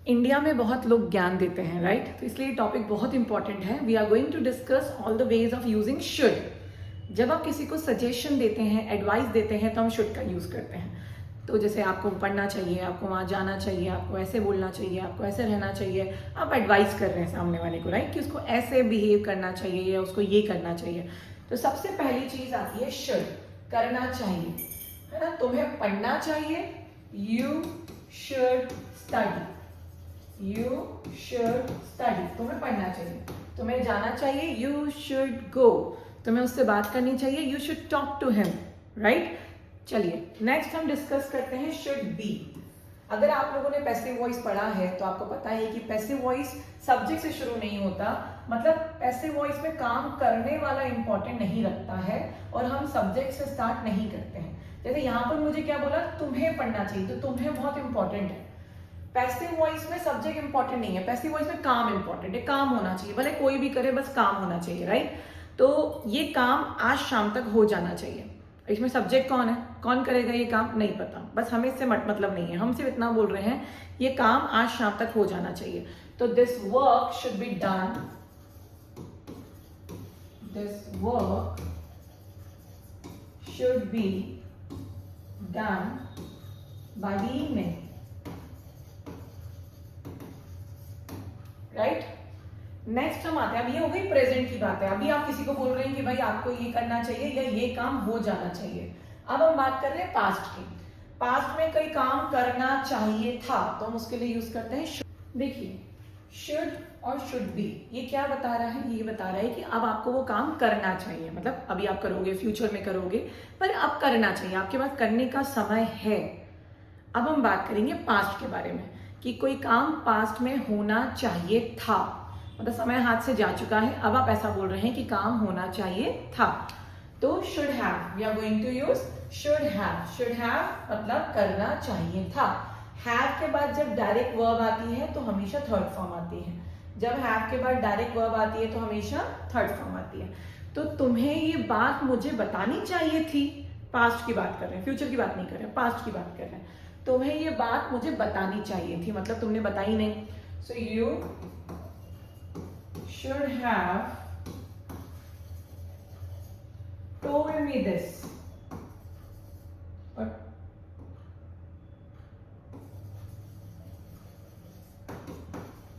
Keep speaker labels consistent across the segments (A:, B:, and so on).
A: India में बहुत लोग ज्ञान देते हैं, राइट? तो इसलिए टॉपिक बहुत इंपॉर्टेंट है. We are going to discuss all the ways of using should. जब आप किसी को सजेशन देते हैं, एडवाइस देते हैं, तो हम शुड का यूज करते हैं. तो जैसे आपको पढ़ना चाहिए, आपको वहाँ जाना चाहिए, आपको ऐसे बोलना चाहिए, आपको ऐसे रहना चाहिए, आप एडवाइस कर रहे हैं सामने वाले को, राइट? कि उसको ऐसे बिहेव करना चाहिए या उसको ये करना चाहिए. तो सबसे पहली चीज आती है शुड, करना चाहिए, है ना? तुम्हें पढ़ना चाहिए, you should study. You should study, तुम्हें पढ़ना चाहिए. तुम्हें जाना चाहिए, यू शुड गो. तुम्हें उससे बात करनी चाहिए, you should talk to him, right? चलिए नेक्स्ट हम डिस्कस करते हैं शुड बी. अगर आप लोगों ने पैसिव वॉइस पढ़ा है तो आपको पता है कि पैसिव वॉइस सब्जेक्ट से शुरू नहीं होता. मतलब पैसिव वॉइस में काम करने वाला इंपॉर्टेंट नहीं रखता है और हम सब्जेक्ट से स्टार्ट नहीं करते हैं. जैसे यहाँ पर मुझे क्या बोला, तुम्हें पढ़ना चाहिए, तो तुम्हें बहुत इंपॉर्टेंट है. पैसिव वॉइस में सब्जेक्ट इंपॉर्टेंट नहीं है, पैसिव वॉइस में काम इंपॉर्टेंट है. काम होना चाहिए, भले कोई भी करे, बस काम होना चाहिए, राइट? तो ये काम आज शाम तक हो जाना चाहिए. इसमें सब्जेक्ट कौन है, कौन करेगा ये काम, नहीं पता. बस हमें इससे मतलब नहीं है, हम सिर्फ इतना बोल रहे हैं ये काम आज शाम तक हो जाना चाहिए. तो this work should be done, this work should be done by the evening, right? Next हम आते हैं, अब ये हो गई प्रेजेंट की बात है. अभी आप किसी को बोल रहे हैं कि भाई आपको ये करना चाहिए या ये काम हो जाना चाहिए. अब हम बात कर रहे हैं पास्ट की. पास्ट में कोई काम करना चाहिए था तो हम उसके लिए यूज करते हैं शुड. देखिए शुड और शुड बी, ये क्या बता रहा है? ये बता रहा है कि अब आपको वो काम करना चाहिए. मतलब अभी आप करोगे, फ्यूचर में करोगे, पर अब करना चाहिए, आपके पास करने का समय है. अब हम बात करेंगे पास्ट के बारे में कि कोई काम पास्ट में होना चाहिए था, मतलब समय हाथ से जा चुका है, अब आप ऐसा बोल रहे हैं कि काम होना चाहिए था. तो should have, we are going to use should have. Should have मतलब करना चाहिए था. हैव के बाद जब डायरेक्ट वर्ब आती है तो हमेशा थर्ड फॉर्म आती है. जब हैव के बाद डायरेक्ट वर्ब आती है तो हमेशा थर्ड फॉर्म आती है. तो तुम्हें ये बात मुझे बतानी चाहिए थी. पास्ट की बात कर रहे हैं, फ्यूचर की बात नहीं कर रहे हैं, पास्ट की बात कर रहे हैं. तुम्हें ये बात मुझे बतानी चाहिए थी, मतलब तुमने बताई नहीं. So you should have told me this, or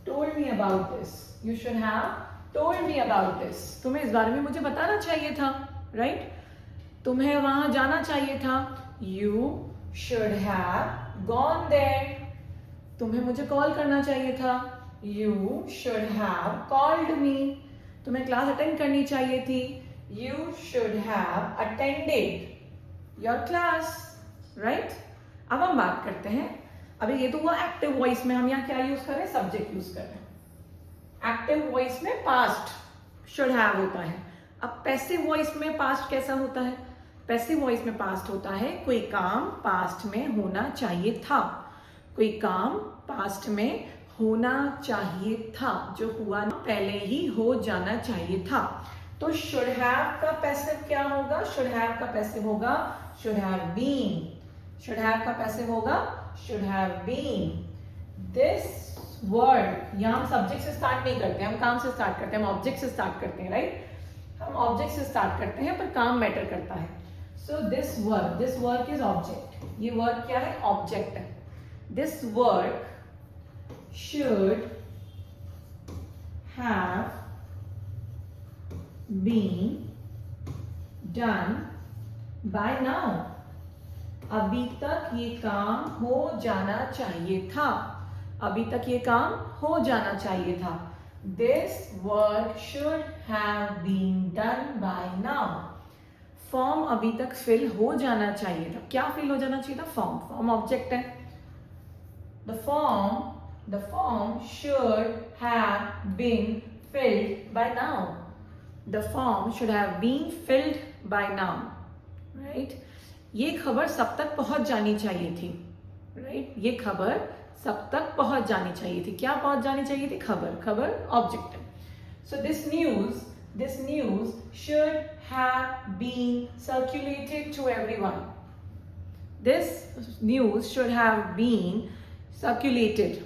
A: told me about this. You should have told me about this. तुम्हें इस बारे में मुझे बताना चाहिए था, राइट? तुम्हें वहां जाना चाहिए था. You should have gone there. तुम्हें मुझे कॉल करना चाहिए था. You should have called me. तुम्हें क्लास अटेंड करनी चाहिए थी. You should have attended your class, right? अब हम बात करते हैं, अभी ये तो हुआ एक्टिव वॉइस में. हम यहाँ क्या यूज कर रहे हैं? सब्जेक्ट यूज कर रहे हैं. एक्टिव वॉइस में पास्ट should have होता है. अब पैसिव वॉइस में पास्ट कैसा होता है? पैसिव वॉइस में पास्ट होता है कोई काम पास्ट में होना चाहिए था. कोई काम पास्ट में होना चाहिए था, जो हुआ पहले ही हो जाना चाहिए था. तो शुड हैव का पैसिव क्या होगा? शुड हैव का पैसिव होगा should have been. Should have का पैसिव होगा should have been. This word, यहां हम सब्जेक्ट से स्टार्ट नहीं करते, हम काम से स्टार्ट करते हैं, हम ऑब्जेक्ट से स्टार्ट करते हैं, राइट? हम ऑब्जेक्ट से स्टार्ट करते हैं पर काम मैटर करता है. So this work is object. ये वर्क क्या है? ऑब्जेक्ट है. This work should have been done by now. अभी तक ये काम हो जाना चाहिए था. अभी तक ये काम हो जाना चाहिए था. This work should have been done by now. Form अभी तक फिल हो जाना चाहिए था. क्या फिल हो जाना चाहिए था? फॉर्म ऑब्जेक्ट है. The form should have been filled by now. The form should have been filled by now. Right? ये खबर सब तक पहुंच जानी चाहिए थी. Right? ये खबर सब तक पहुंच जानी चाहिए थी. क्या पहुंच जानी चाहिए थी? खबर ऑब्जेक्ट है. So this news should have been circulated to everyone. This news should have been circulated.